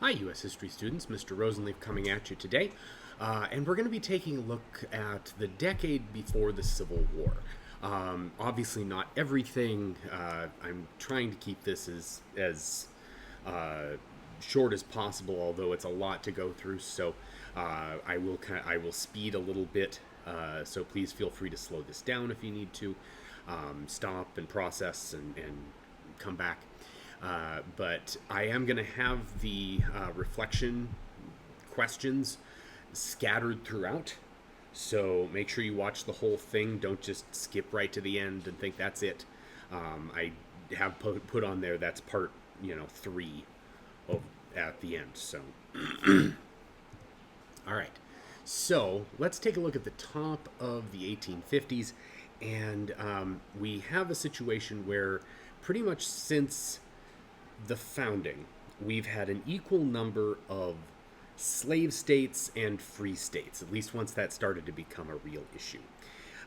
Hi, U.S. history students. Mr. Rosenleaf coming at you today. And we're going to be taking a look at the decade before the Civil War. Obviously, not everything. I'm trying to keep this as short as possible, although it's a lot to go through. So I will speed a little bit. So please feel free to slow this down if you need to. Stop and process and come back. But I am going to have the reflection questions scattered throughout. So make sure you watch the whole thing. Don't just skip right to the end and think that's it. I have put on there that's part 3 at the end. So all right. So let's take a look at the top of the 1850s, and we have a situation where pretty much since the founding, we've had an equal number of slave states and free states, at least once that started to become a real issue.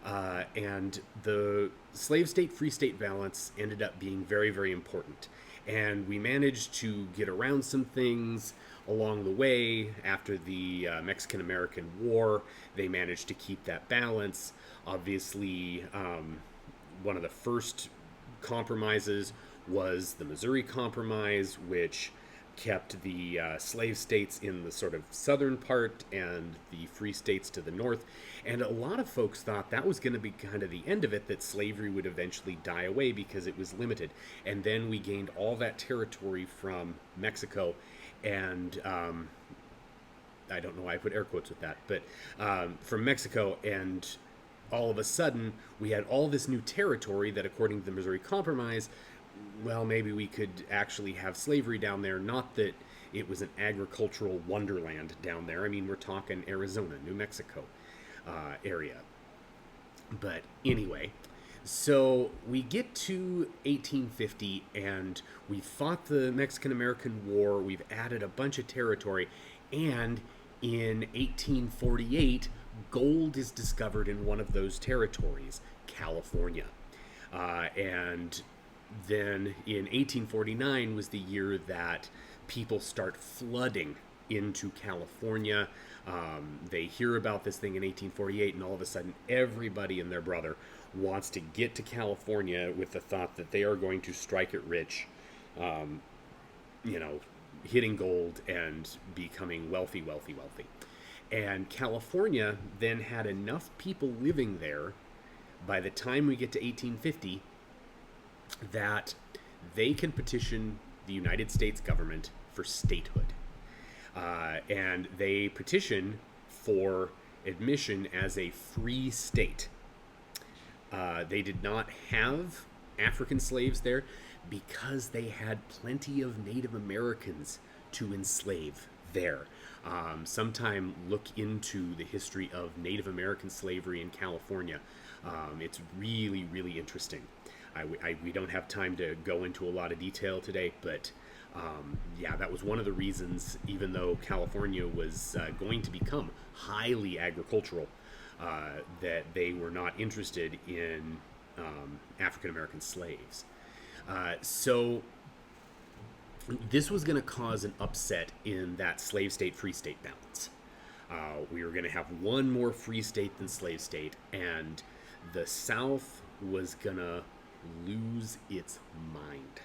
And the slave state free state balance ended up being very, very important. And we managed to get around some things along the way. After the Mexican American War, they managed to keep that balance. Obviously, one of the first compromises was the Missouri Compromise, which kept the slave states in the sort of southern part and the free states to the north. And a lot of folks thought that was going to be kind of the end of it, that slavery would eventually die away because it was limited. And then we gained all that territory from Mexico, and I don't know why I put air quotes with that, but from Mexico, and all of a sudden we had all this new territory that, according to the Missouri Compromise, well, maybe we could actually have slavery down there. Not that it was an agricultural wonderland down there. I mean, we're talking Arizona, New Mexico area. But anyway, so we get to 1850, and we fought the Mexican-American War. We've added a bunch of territory, and in 1848, gold is discovered in one of those territories, California. And then in 1849 was the year that people start flooding into California. They hear about this thing in 1848, and all of a sudden everybody and their brother wants to get to California with the thought that they are going to strike it rich, hitting gold and becoming wealthy. And California then had enough people living there by the time we get to 1850 that they can petition the United States government for statehood. And they petition for admission as a free state. They did not have African slaves there because they had plenty of Native Americans to enslave there. Sometime look into the history of Native American slavery in California. It's really, really interesting. We don't have time to go into a lot of detail today, but that was one of the reasons, even though California was going to become highly agricultural, that they were not interested in African American slaves. So this was going to cause an upset in that slave state free state balance. We were going to have one more free state than slave state, and the South was going to lose its mind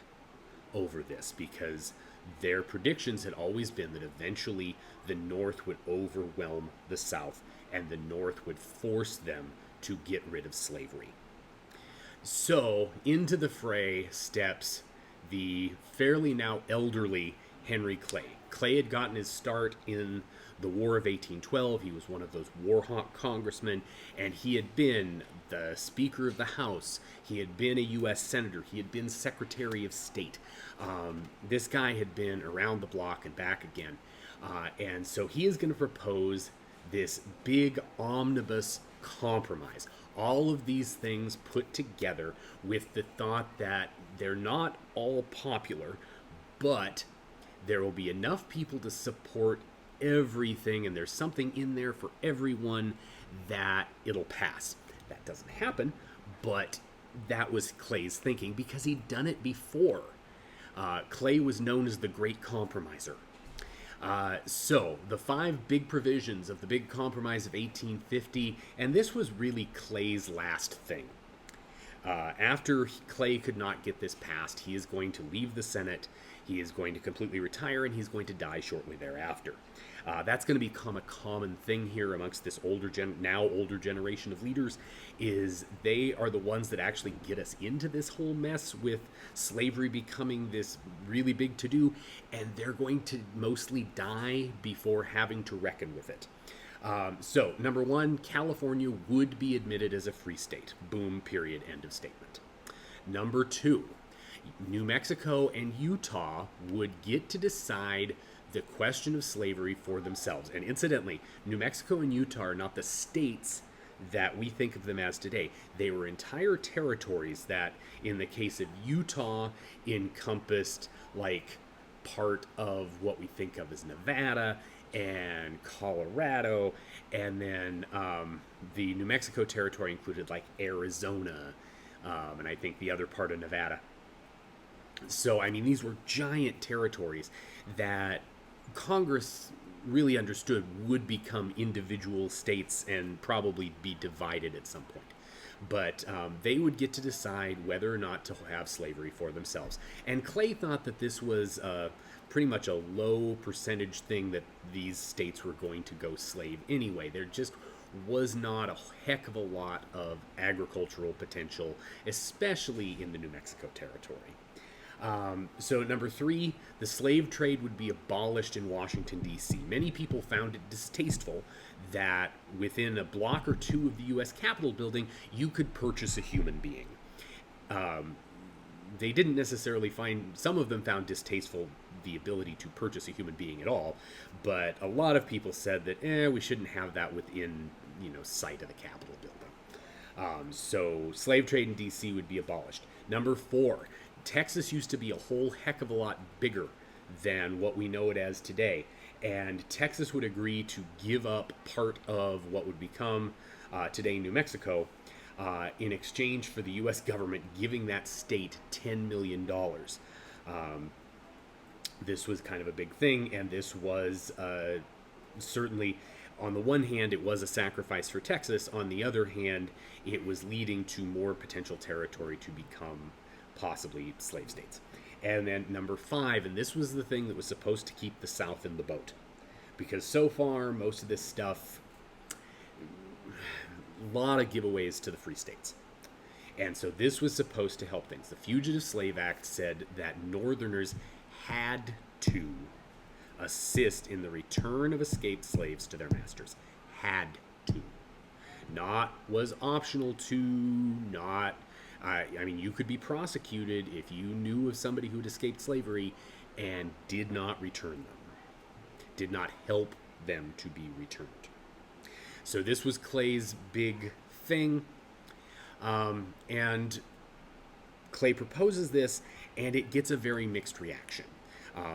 over this, because their predictions had always been that eventually the North would overwhelm the South, and the North would force them to get rid of slavery. So into the fray steps the fairly now elderly Henry Clay. Clay had gotten his start in the War of 1812. He was one of those war-hawk congressmen, and he had been the Speaker of the House. He had been a U.S. Senator. He had been Secretary of State. This guy had been around the block and back again. And so he is going to propose this big omnibus compromise. All of these things put together with the thought that they're not all popular, but there will be enough people to support everything, and there's something in there for everyone, that it'll pass. That doesn't happen, but that was Clay's thinking because he'd done it before. Clay was known as the Great Compromiser. So, the five big provisions of the Big Compromise of 1850, and this was really Clay's last thing. After Clay could not get this passed, he is going to leave the Senate, he is going to completely retire, and he's going to die shortly thereafter. That's going to become a common thing here amongst this now older generation of leaders, is they are the ones that actually get us into this whole mess with slavery becoming this really big to-do, and they're going to mostly die before having to reckon with it. So, number one, California would be admitted as a free state. Boom, period, end of statement. Number two, New Mexico and Utah would get to decide the question of slavery for themselves. And incidentally, New Mexico and Utah are not the states that we think of them as today. They were entire territories that, in the case of Utah, encompassed like part of what we think of as Nevada and Colorado, and then the New Mexico territory included like Arizona, and I think the other part of Nevada. So, I mean, these were giant territories that Congress really understood would become individual states and probably be divided at some point. But they would get to decide whether or not to have slavery for themselves. And Clay thought that this was pretty much a low percentage thing that these states were going to go slave anyway. There just was not a heck of a lot of agricultural potential, especially in the New Mexico territory. So number three, the slave trade would be abolished in Washington, D.C. Many people found it distasteful that within a block or two of the U.S. Capitol building, you could purchase a human being. They didn't necessarily some of them found distasteful the ability to purchase a human being at all, but a lot of people said that, we shouldn't have that within, sight of the Capitol building. So slave trade in D.C. would be abolished. Number four, Texas used to be a whole heck of a lot bigger than what we know it as today, and Texas would agree to give up part of what would become today New Mexico in exchange for the U.S. government giving that state $10 million. This was kind of a big thing, and this was certainly, on the one hand, it was a sacrifice for Texas. On the other hand, it was leading to more potential territory to become possibly slave states. And then number five, and this was the thing that was supposed to keep the South in the boat, because so far most of this stuff, a lot of giveaways to the free states, and so this was supposed to help things. The Fugitive Slave Act said that Northerners had to assist in the return of escaped slaves to their masters. Had to. Not was optional to, not I mean, you could be prosecuted if you knew of somebody who had escaped slavery and did not return them, did not help them to be returned. So this was Clay's big thing, and Clay proposes this, and it gets a very mixed reaction.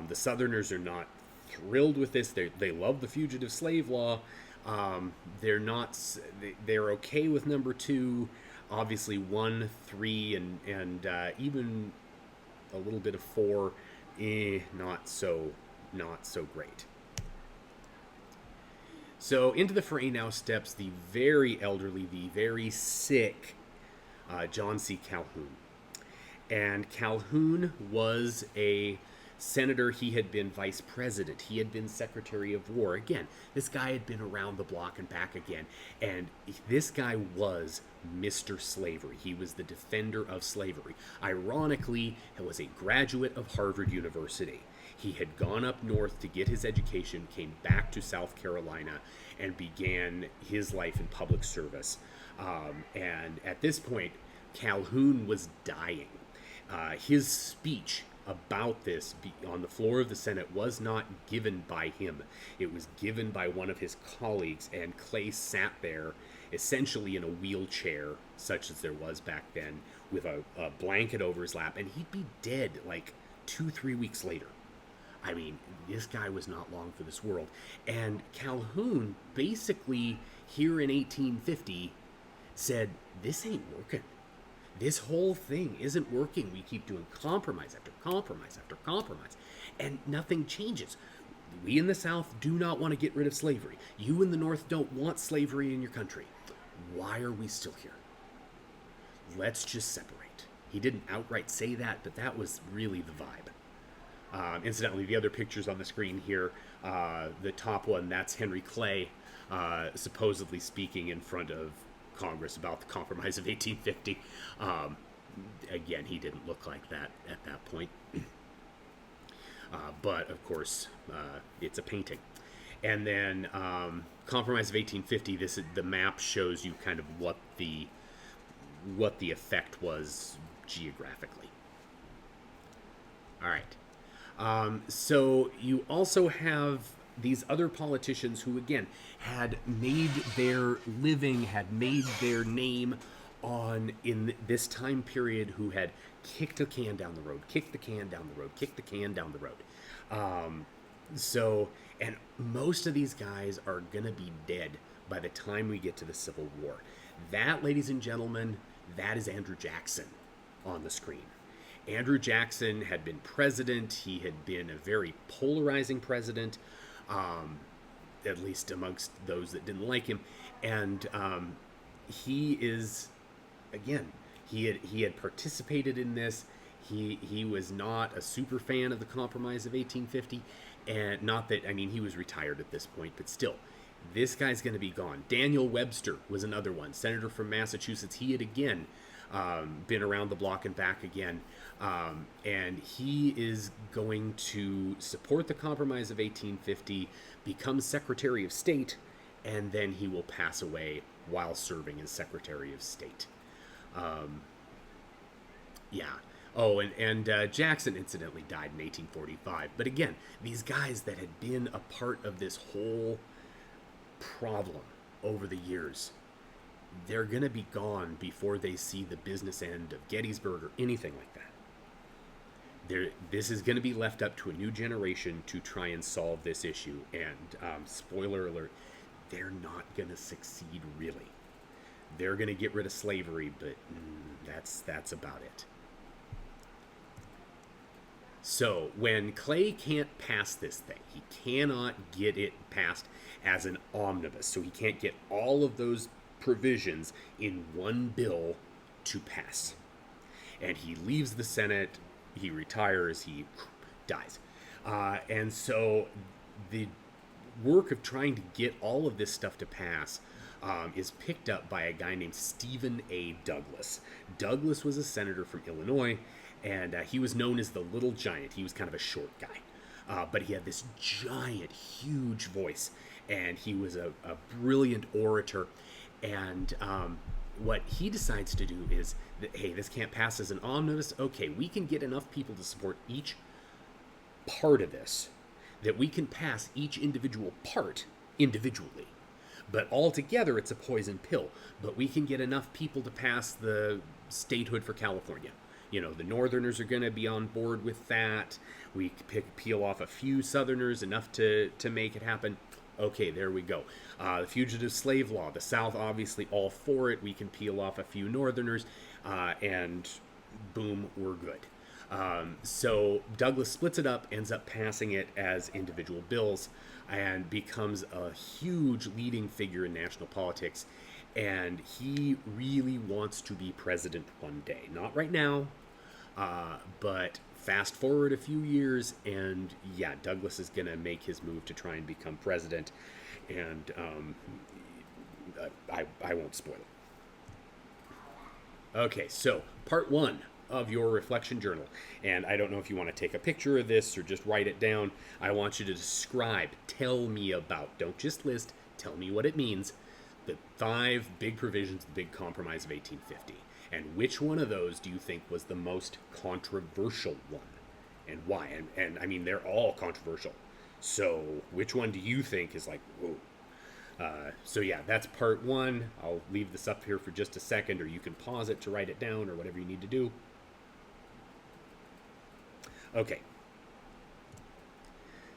The Southerners are not thrilled with this. They love the fugitive slave law. They're okay with number two. Obviously 1, 3, and even a little bit of 4, not so great. So into the fray now steps the very elderly, the very sick John C. Calhoun. And Calhoun was a senator. He had been vice president. He had been Secretary of War. Again, this guy had been around the block and back again. And this guy was Mr. Slavery. He was the defender of slavery. Ironically, he was a graduate of Harvard University. He had gone up north to get his education, came back to South Carolina, and began his life in public service. And at this point, Calhoun was dying. His speech about this on the floor of the Senate was not given by him. It was given by one of his colleagues, and Clay sat there essentially in a wheelchair, such as there was back then, with a blanket over his lap, and he'd be dead like 2-3 weeks later. I mean, this guy was not long for this world. And Calhoun basically, here in 1850, said, this ain't working. This whole thing isn't working. We keep doing compromise after compromise after compromise, and nothing changes. We in the South do not want to get rid of slavery. You in the North don't want slavery in your country. Why are we still here? Let's just separate. He didn't outright say that, but that was really the vibe. Incidentally, the other pictures on the screen here, the top one, that's Henry Clay, supposedly speaking in front of Congress about the Compromise of 1850. Again, he didn't look like that at that point. But, of course, it's a painting. And then Compromise of 1850, the map shows you kind of what the effect was geographically. All right. So you also have these other politicians who, again, had made their living, had made their name in this time period, who had kicked the can down the road, kicked the can down the road, kicked the can down the road. And most of these guys are going to be dead by the time we get to the Civil War. That, ladies and gentlemen, that is Andrew Jackson on the screen. Andrew Jackson had been president. He had been a very polarizing president, at least amongst those that didn't like him. And he is, again, he had participated in this. He was not a super fan of the Compromise of 1850, and not that, I mean, he was retired at this point, but still, this guy's going to be gone. Daniel Webster was another one, senator from Massachusetts. He had again been around the block and back again, and he is going to support the Compromise of 1850, become Secretary of State, and then he will pass away while serving as Secretary of State. Yeah. Oh, and Jackson incidentally died in 1845. But again, these guys that had been a part of this whole problem over the years, they're going to be gone before they see the business end of Gettysburg or anything like that. This is going to be left up to a new generation to try and solve this issue. And spoiler alert, they're not going to succeed, really. They're going to get rid of slavery, but that's about it. So when Clay can't pass this thing, he cannot get it passed as an omnibus. So he can't get all of those provisions in one bill to pass. And he leaves the Senate, he retires, he dies. And so the work of trying to get all of this stuff to pass is picked up by a guy named Stephen A. Douglas. Douglas was a senator from Illinois, and he was known as the Little Giant. He was kind of a short guy, but he had this giant, huge voice, and he was a brilliant orator. And what he decides to do is, hey, this can't pass as an omnibus. Okay, we can get enough people to support each part of this that we can pass each individual part individually. But altogether, it's a poison pill. But we can get enough people to pass the statehood for California. You know, the Northerners are going to be on board with that. We peel off a few Southerners, enough to make it happen. Okay, there we go. The fugitive slave law, the South obviously all for it. We can peel off a few Northerners, and boom, we're good. So Douglas splits it up, ends up passing it as individual bills, and becomes a huge leading figure in national politics. And he really wants to be president one day. Not right now, but fast forward a few years, and yeah, Douglas is going to make his move to try and become president. And I won't spoil it. Okay, so part one of your reflection journal. And I don't know if you want to take a picture of this or just write it down. I want you to describe, tell me about, don't just list, tell me what it means, the 5 big provisions of the big compromise of 1850. And which one of those do you think was the most controversial one? And why? And I mean, they're all controversial. So which one do you think is like, whoa? So yeah, that's part 1. I'll leave this up here for just a second, or you can pause it to write it down, or whatever you need to do. Okay.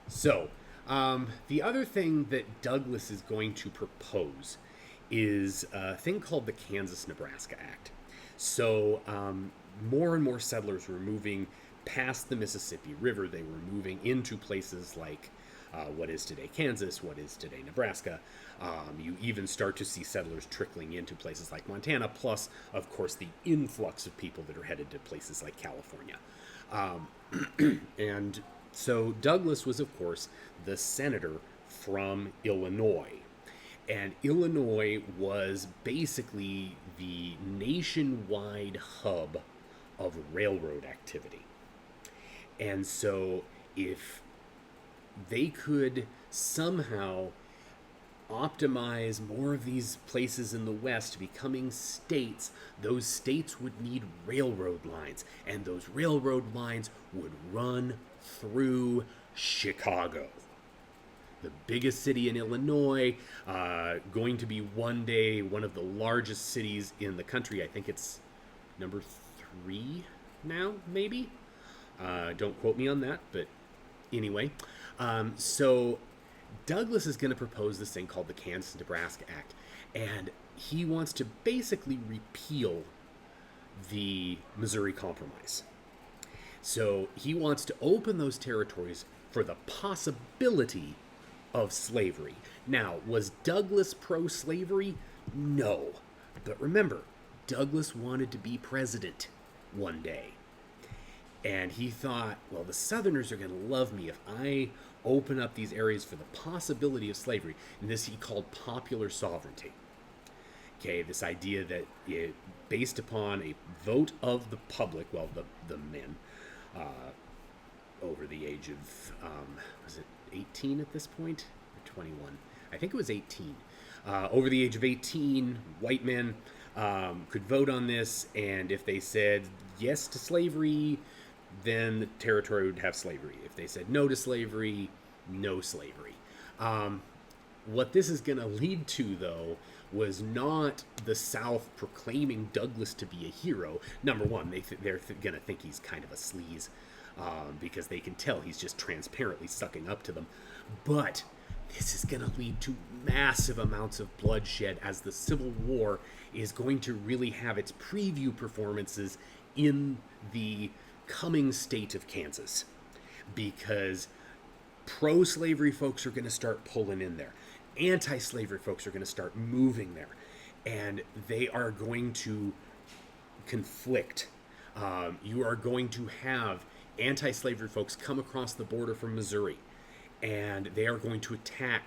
So, the other thing that Douglas is going to propose is a thing called the Kansas-Nebraska Act. So, more and more settlers were moving past the Mississippi River. They were moving into places like what is today Kansas, what is today Nebraska. You even start to see settlers trickling into places like Montana, plus, of course, the influx of people that are headed to places like California. And so Douglas was, of course, the senator from Illinois. And Illinois was basically the nationwide hub of railroad activity. And so if they could somehow optimize more of these places in the West becoming states, those states would need railroad lines, and those railroad lines would run through Chicago, the biggest city in Illinois, going to be one day one of the largest cities in the country. I think it's number 3 now, maybe. Don't quote me on that, but anyway. So Douglas is going to propose this thing called the Kansas-Nebraska Act, and he wants to basically repeal the Missouri Compromise. So he wants to open those territories for the possibility of slavery. Now, was Douglas pro-slavery? No. But remember, Douglas wanted to be president one day. And he thought, well, the Southerners are going to love me if I open up these areas for the possibility of slavery. And this he called popular sovereignty. Okay, this idea that based upon a vote of the public, well, the men, over the age of, was it 18 at this point? Or 21? I think it was 18. Over the age of 18, white men could vote on this, and if they said yes to slavery, then the territory would have slavery. If they said no to slavery, no slavery. What this is going to lead to, though, was not the South proclaiming Douglas to be a hero. Number one, they're going to think he's kind of a sleaze, because they can tell he's just transparently sucking up to them. But this is going to lead to massive amounts of bloodshed, as the Civil War is going to really have its preview performances in the coming state of Kansas, because pro-slavery folks are going to start pulling in there. Anti-slavery folks are going to start moving there, and they are going to conflict. You are going to have anti-slavery folks come across the border from Missouri, and they are going to attack,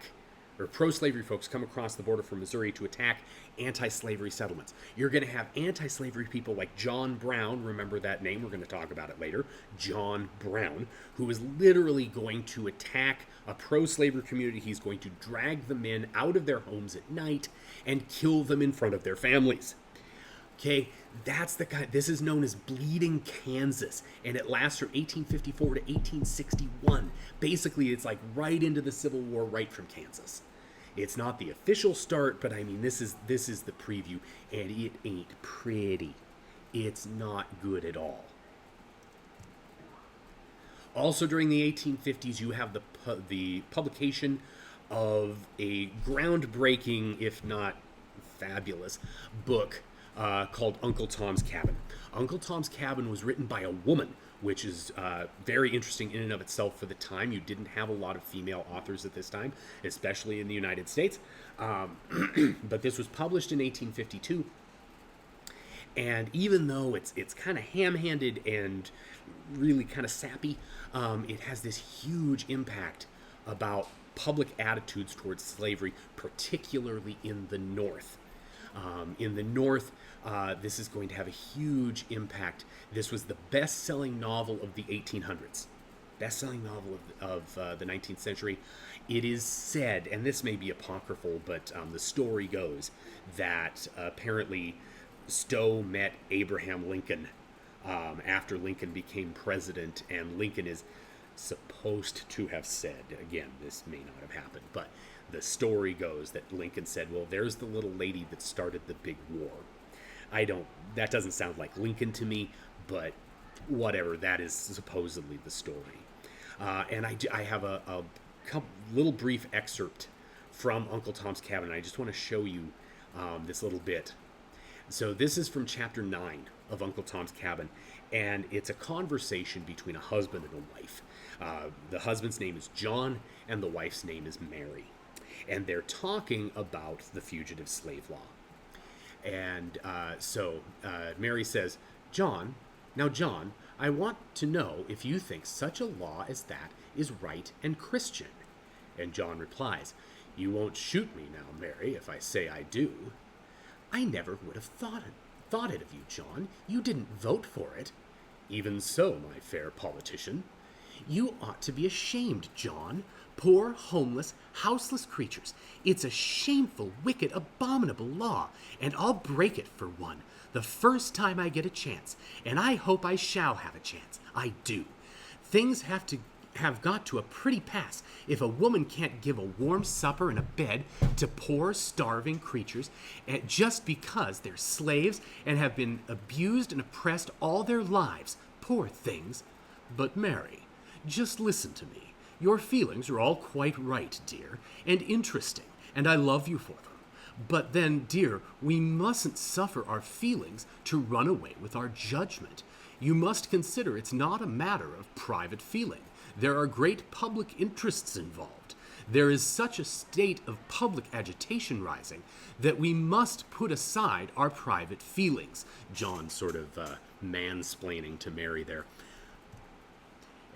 or pro-slavery folks come across the border from Missouri to attack anti-slavery settlements. You're going to have anti-slavery people like John Brown, remember that name, we're going to talk about it later, John Brown, who is literally going to attack a pro-slavery community. He's going to drag the men out of their homes at night and kill them in front of their families. Okay, that's the guy. This is known as Bleeding Kansas, and it lasts from 1854 to 1861. Basically, it's like right into the Civil War, right from Kansas. It's not the official start, but I mean, this is the preview, and it ain't pretty. It's not good at all. Also, during the 1850s, you have the publication of a groundbreaking, if not fabulous, book called Uncle Tom's Cabin. Uncle Tom's Cabin was written by a woman, which is very interesting in and of itself for the time. You didn't have a lot of female authors at this time, especially in the United States. But this was published in 1852. And even though it's kind of ham-handed and really kind of sappy, it has this huge impact about public attitudes towards slavery, particularly in the North. In the North, this is going to have a huge impact. This was the best-selling novel of the 1800s, best-selling novel of the 19th century. It is said, and this may be apocryphal, but the story goes that apparently Stowe met Abraham Lincoln after Lincoln became president, and Lincoln is supposed to have said, again, this may not have happened, but the story goes that Lincoln said, well, there's the little lady that started the big war. That doesn't sound like Lincoln to me, but whatever, that is supposedly the story. And I have a little brief excerpt from Uncle Tom's Cabin. I just want to show you this little bit. So this is from chapter 9, of Uncle Tom's Cabin, and it's a conversation between a husband and a wife. The husband's name is John, and the wife's name is Mary. And they're talking about the fugitive slave law. And so Mary says, John, I want to know if you think such a law as that is right and Christian. And John replies, you won't shoot me now, Mary, if I say I do. I never would have thought it of you, John. You didn't vote for it. Even so, my fair politician. You ought to be ashamed, John. Poor, homeless, houseless creatures. It's a shameful, wicked, abominable law, and I'll break it for one, the first time I get a chance, and I hope I shall have a chance. I do. Things have got to a pretty pass if a woman can't give a warm supper and a bed to poor, starving creatures just because they're slaves and have been abused and oppressed all their lives. Poor things. But Mary, just listen to me. Your feelings are all quite right, dear, and interesting, and I love you for them. But then, dear, we mustn't suffer our feelings to run away with our judgment. You must consider it's not a matter of private feeling. There are great public interests involved. There is such a state of public agitation rising that we must put aside our private feelings. John sort of mansplaining to Mary there.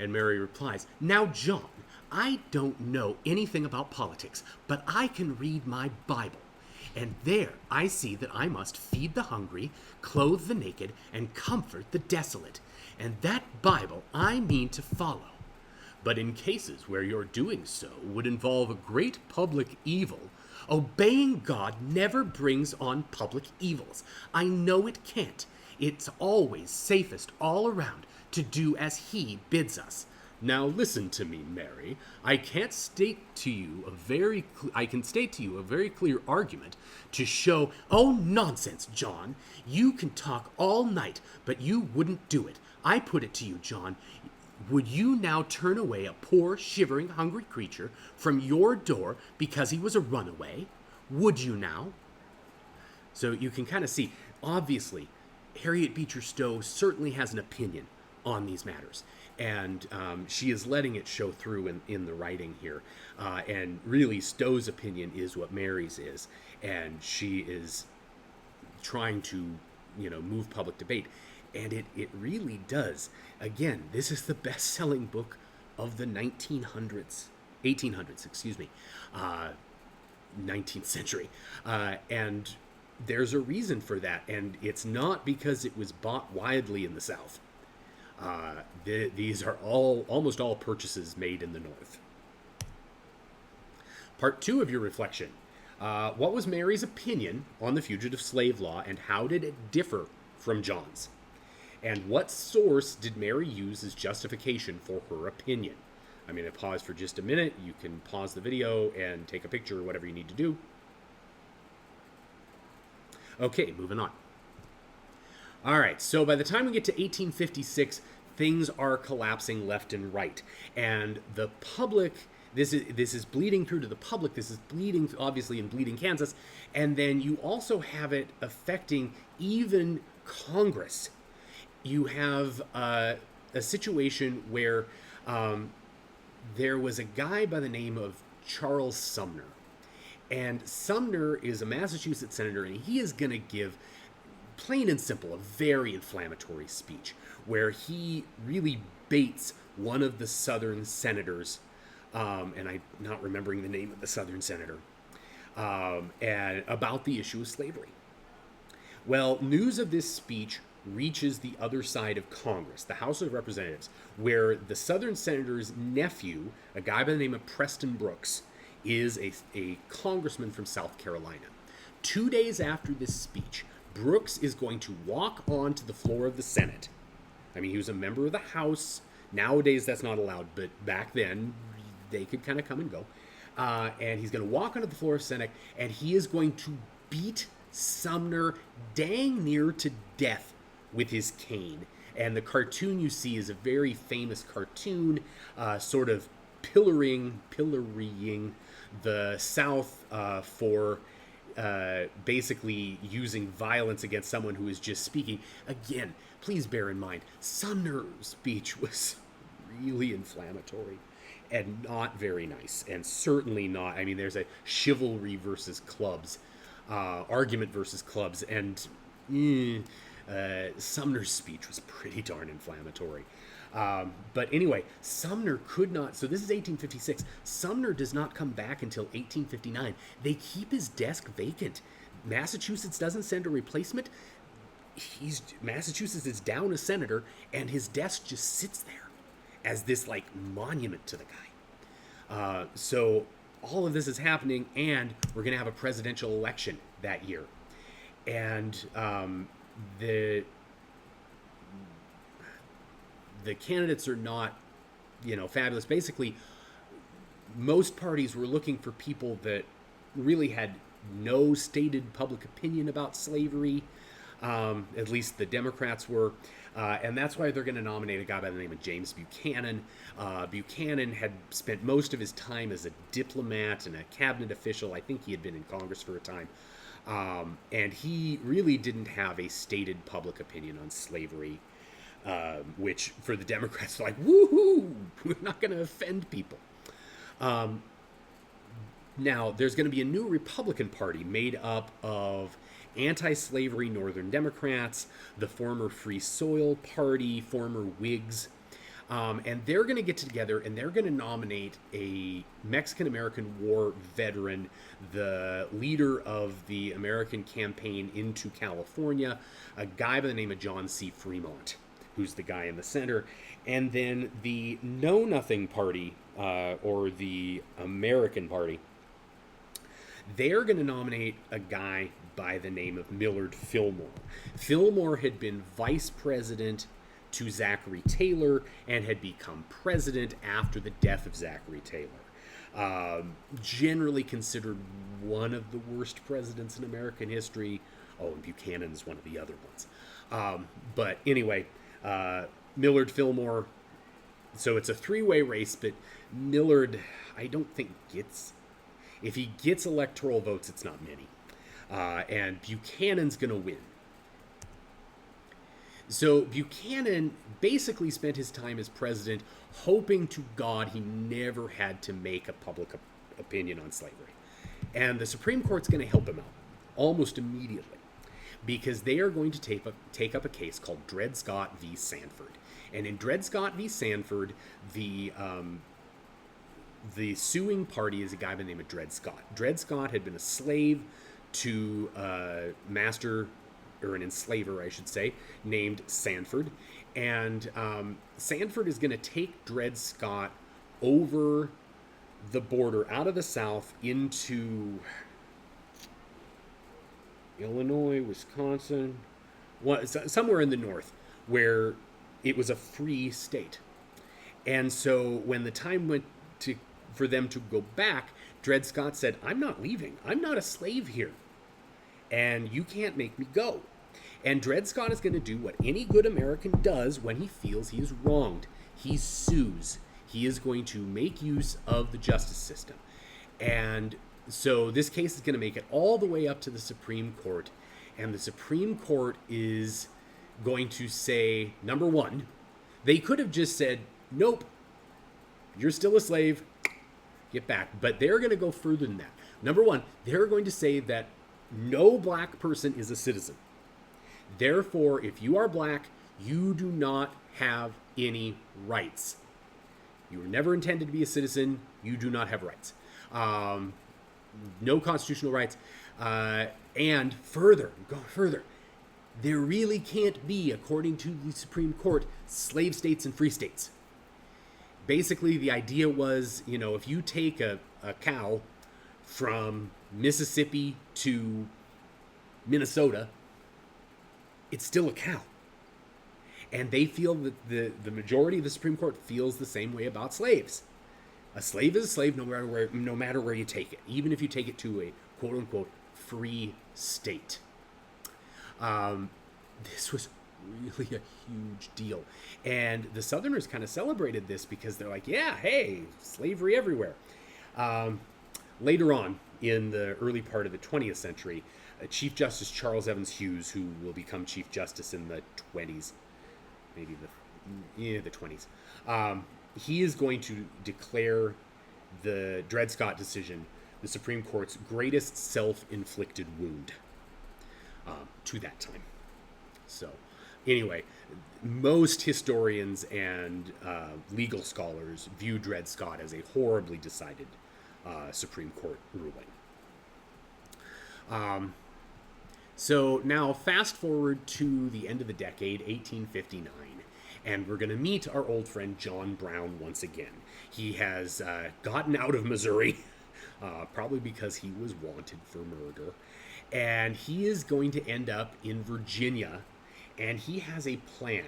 And Mary replies, now, John, I don't know anything about politics, but I can read my Bible. And there I see that I must feed the hungry, clothe the naked, and comfort the desolate. And that Bible I mean to follow. But in cases where your doing so would involve a great public evil, obeying God never brings on public evils. I know it can't. It's always safest all around to do as he bids us. Now listen to me, Mary. I can state to you a very clear argument to show. Oh, nonsense, John. You can talk all night, but you wouldn't do it. I put it to you, John. Would you now turn away a poor, shivering, hungry creature from your door because he was a runaway? Would you now? So you can kind of see, obviously, Harriet Beecher Stowe certainly has an opinion on these matters. And she is letting it show through in the writing here. And really, Stowe's opinion is what Mary's is. And she is trying to, move public debate. And it really does. Again, this is the best-selling book of the 1800s, 19th century. And there's a reason for that. And it's not because it was bought widely in the South. These are almost all purchases made in the North. Part 2 of your reflection. What was Mary's opinion on the fugitive slave law, and how did it differ from John's? And what source did Mary use as justification for her opinion? I'm going to pause for just a minute. You can pause the video and take a picture or whatever you need to do. Okay, moving on. All right, so by the time we get to 1856, things are collapsing left and right. And the public, this is bleeding through to the public. This is bleeding, obviously, in bleeding Kansas. And then you also have it affecting even Congress. You have a situation where there was a guy by the name of Charles Sumner. And Sumner is a Massachusetts senator, and he is going to give, plain and simple, a very inflammatory speech where he really baits one of the Southern senators, and I'm not remembering the name of the Southern senator, and about the issue of slavery. Well, news of this speech reaches the other side of Congress, the House of Representatives, where the Southern senator's nephew, a guy by the name of Preston Brooks, is a congressman from South Carolina. 2 days after this speech, Brooks is going to walk onto the floor of the Senate. I mean, he was a member of the House. Nowadays, that's not allowed, but back then, they could kind of come and go. And he's going to walk onto the floor of the Senate, and he is going to beat Sumner dang near to death with his cane. And the cartoon you see is a very famous cartoon, sort of pillorying the South for basically using violence against someone who is just speaking. Again, please bear in mind, Sumner's speech was really inflammatory and not very nice, and certainly not. I mean, there's a chivalry versus clubs, argument versus clubs, and Sumner's speech was pretty darn inflammatory. But anyway, Sumner could not. So this is 1856. Sumner does not come back until 1859. They keep his desk vacant. Massachusetts doesn't send a replacement. Massachusetts is down a senator, and his desk just sits there as this like monument to the guy. So all of this is happening, and we're going to have a presidential election that year, and the candidates are not, fabulous. Basically, most parties were looking for people that really had no stated public opinion about slavery. At least the Democrats were. And that's why they're going to nominate a guy by the name of James Buchanan. Buchanan had spent most of his time as a diplomat and a cabinet official. I think he had been in Congress for a time. And he really didn't have a stated public opinion on slavery, which for the Democrats, like, woohoo, we're not going to offend people. Now, there's going to be a new Republican Party made up of anti-slavery Northern Democrats, the former Free Soil Party, former Whigs, and they're going to get together and they're going to nominate a Mexican-American War veteran, the leader of the American campaign into California, a guy by the name of John C. Fremont, who's the guy in the center. And then the Know Nothing Party, or the American Party, they're going to nominate a guy by the name of Millard Fillmore. Fillmore had been vice president to Zachary Taylor and had become president after the death of Zachary Taylor. Generally considered one of the worst presidents in American history. Oh, and Buchanan is one of the other ones. But anyway, Millard Fillmore. So it's a three-way race, but Millard, I don't think gets... If he gets electoral votes, it's not many. And Buchanan's going to win. So Buchanan basically spent his time as president hoping to God he never had to make a public opinion on slavery. And the Supreme Court's going to help him out almost immediately, because they are going to take up a case called Dred Scott v. Sanford. And in Dred Scott v. Sanford, the suing party is a guy by the name of Dred Scott. Dred Scott had been a slave to a master, or an enslaver, I should say, named Sanford. And Sanford is going to take Dred Scott over the border, out of the South, into Illinois, Wisconsin, somewhere in the North, where it was a free state. And so when the time went for them to go back, Dred Scott said, I'm not leaving. I'm not a slave here. And you can't make me go. And Dred Scott is going to do what any good American does when he feels he is wronged. He sues. He is going to make use of the justice system. And so this case is going to make it all the way up to the Supreme Court. And the Supreme Court is going to say, number one, they could have just said, nope, you're still a slave, get back. But they're going to go further than that. Number one, they're going to say that no black person is a citizen. Therefore, if you are black, you do not have any rights. You were never intended to be a citizen. You do not have rights. No constitutional rights. And further, there really can't be, according to the Supreme Court, slave states and free states. Basically, the idea was, if you take a cow from Mississippi to Minnesota, it's still a cow. And they feel that the majority of the Supreme Court feels the same way about slaves. A slave is a slave no matter where you take it, even if you take it to a quote-unquote free state. This was really a huge deal. And the Southerners kind of celebrated this because they're like, yeah, hey, slavery everywhere. Later on, in the early part of the 20th century. Chief Justice Charles Evans Hughes, who will become Chief Justice in the 20s, maybe the 20s. He is going to declare the Dred Scott decision the Supreme Court's greatest self-inflicted wound to that time. So, anyway, most historians and legal scholars view Dred Scott as a horribly decided Supreme Court ruling. So now fast forward to the end of the decade, 1859, and we're going to meet our old friend John Brown once again. He has gotten out of Missouri, probably because he was wanted for murder, and he is going to end up in Virginia, and he has a plan.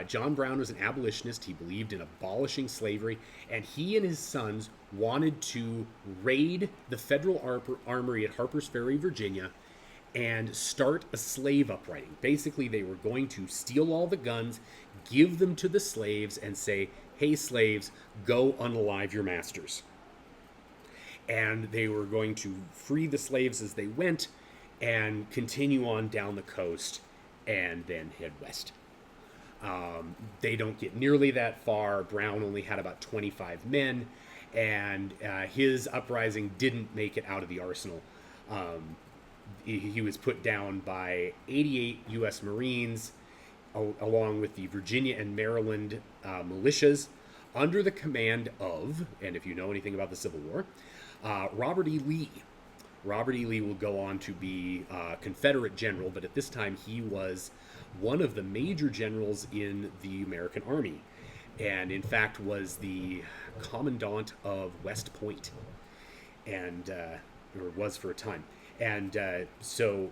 John Brown was an abolitionist. He believed in abolishing slavery, and he and his sons wanted to raid the federal armory at Harper's Ferry, Virginia, and start a slave uprising. Basically, they were going to steal all the guns, give them to the slaves, and say, hey, slaves, go unalive your masters. And they were going to free the slaves as they went and continue on down the coast and then head west. They don't get nearly that far. Brown only had about 25 men, and his uprising didn't make it out of the arsenal. He was put down by 88 U.S. Marines, along with the Virginia and Maryland militias, under the command of, and if you know anything about the Civil War, Robert E. Lee. Robert E. Lee will go on to be a Confederate general, but at this time he was one of the major generals in the American Army, and in fact was the commandant of West Point, and or was for a time. And so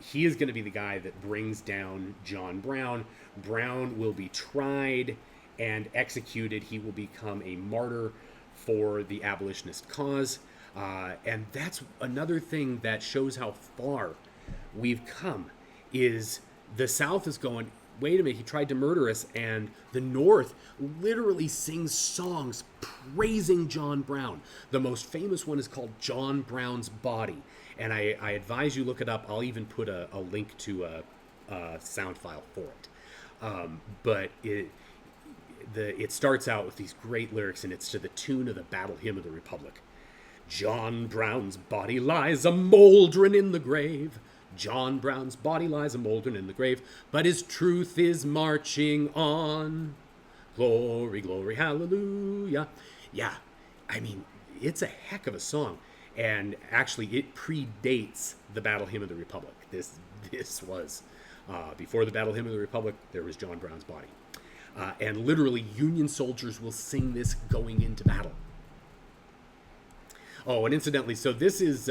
he is going to be the guy that brings down John Brown. Brown will be tried and executed. He will become a martyr for the abolitionist cause. And that's another thing that shows how far we've come, is the South is going, wait a minute, he tried to murder us, and the North literally sings songs praising John Brown. The most famous one is called John Brown's Body, and I advise you look it up. I'll even put a link to a sound file for it. But it starts out with these great lyrics, and it's to the tune of the Battle Hymn of the Republic. John Brown's body lies a mouldering in the grave. John Brown's body lies a mouldering in the grave, but his truth is marching on. Glory, glory, hallelujah. Yeah, I mean, it's a heck of a song. And actually, it predates the Battle Hymn of the Republic. This was, before the Battle Hymn of the Republic, there was John Brown's body. And literally, Union soldiers will sing this going into battle. Oh, and incidentally, so this is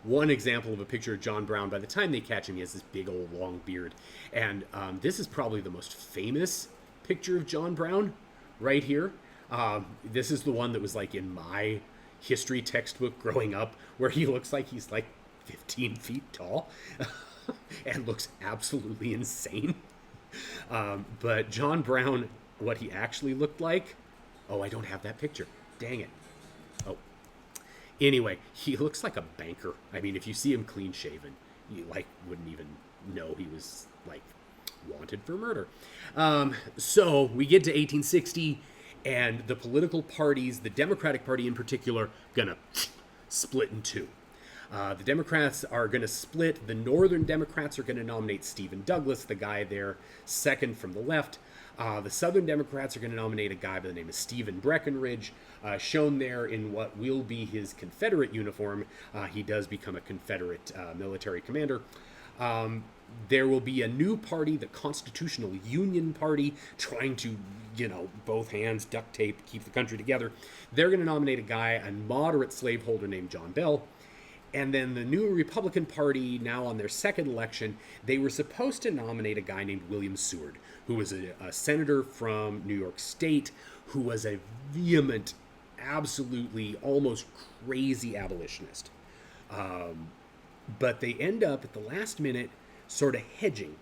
one example of a picture of John Brown. By the time they catch him, he has this big old long beard. And this is probably the most famous picture of John Brown right here. This is the one that was like in my history textbook growing up, where he looks like he's like 15 feet tall and looks absolutely insane. But John Brown, what he actually looked like, oh, I don't have that picture. Dang it. Oh. Anyway, he looks like a banker. I mean, if you see him clean shaven, you like wouldn't even know he was like wanted for murder. So we get to 1860, and the political parties, the Democratic Party in particular, gonna split in two. The Democrats are going to split. The Northern Democrats are going to nominate Stephen Douglas, the guy there second from the left. The Southern Democrats are going to nominate a guy by the name of Stephen Breckinridge, shown there in what will be his Confederate uniform. He does become a Confederate military commander. There will be a new party, the Constitutional Union Party, trying to, both hands, duct tape, keep the country together. They're going to nominate a guy, a moderate slaveholder named John Bell. And then the new Republican Party, now on their second election, they were supposed to nominate a guy named William Seward, who was a senator from New York State, who was a vehement, absolutely almost crazy abolitionist. But they end up at the last minute sort of hedging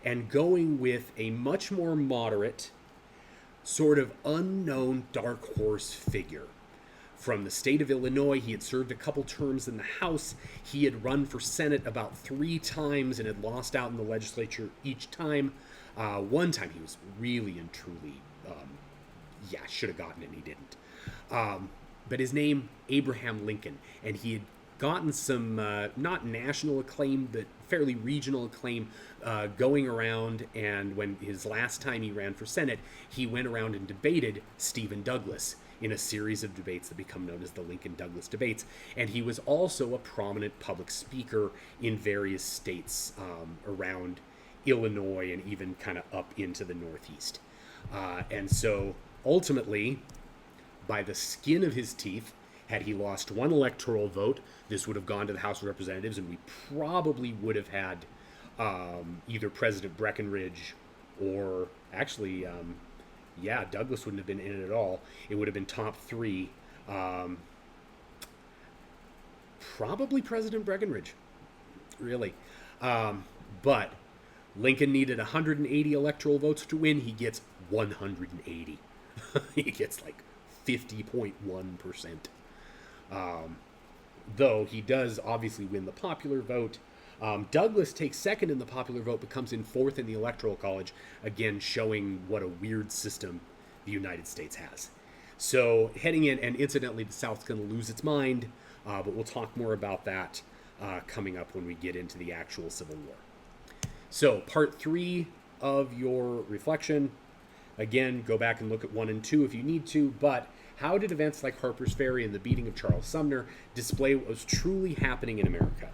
and going with a much more moderate, sort of unknown dark horse figure from the state of Illinois. He had served a couple terms in the House. He had run for Senate about 3 times and had lost out in the legislature each time. One time he was really and truly, should have gotten it and he didn't. But his name, Abraham Lincoln, and he had gotten some, not national acclaim, but fairly regional acclaim going around. And when his last time he ran for Senate, he went around and debated Stephen Douglas in a series of debates that become known as the Lincoln-Douglas debates. And he was also a prominent public speaker in various states around Illinois and even kind of up into the Northeast. And so ultimately, by the skin of his teeth, had he lost one electoral vote, this would have gone to the House of Representatives, and we probably would have had either President Breckinridge or actually, Douglas wouldn't have been in it at all. It would have been top 3. Probably President Breckinridge, really. But Lincoln needed 180 electoral votes to win. He gets 180. He gets like 50.1%. Though he does obviously win the popular vote. Douglas takes second in the popular vote, but comes in 4th in the Electoral College, again showing what a weird system the United States has. So heading in, and incidentally, the South's going to lose its mind, but we'll talk more about that coming up when we get into the actual Civil War. So part 3 of your reflection, again, go back and look at 1 and 2 if you need to, but how did events like Harper's Ferry and the beating of Charles Sumner display what was truly happening in America?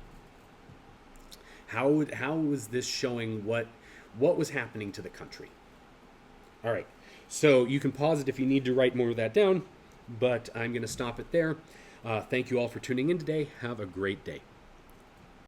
How was this showing what was happening to the country? All right, so you can pause it if you need to write more of that down, but I'm going to stop it there. Thank you all for tuning in today. Have a great day.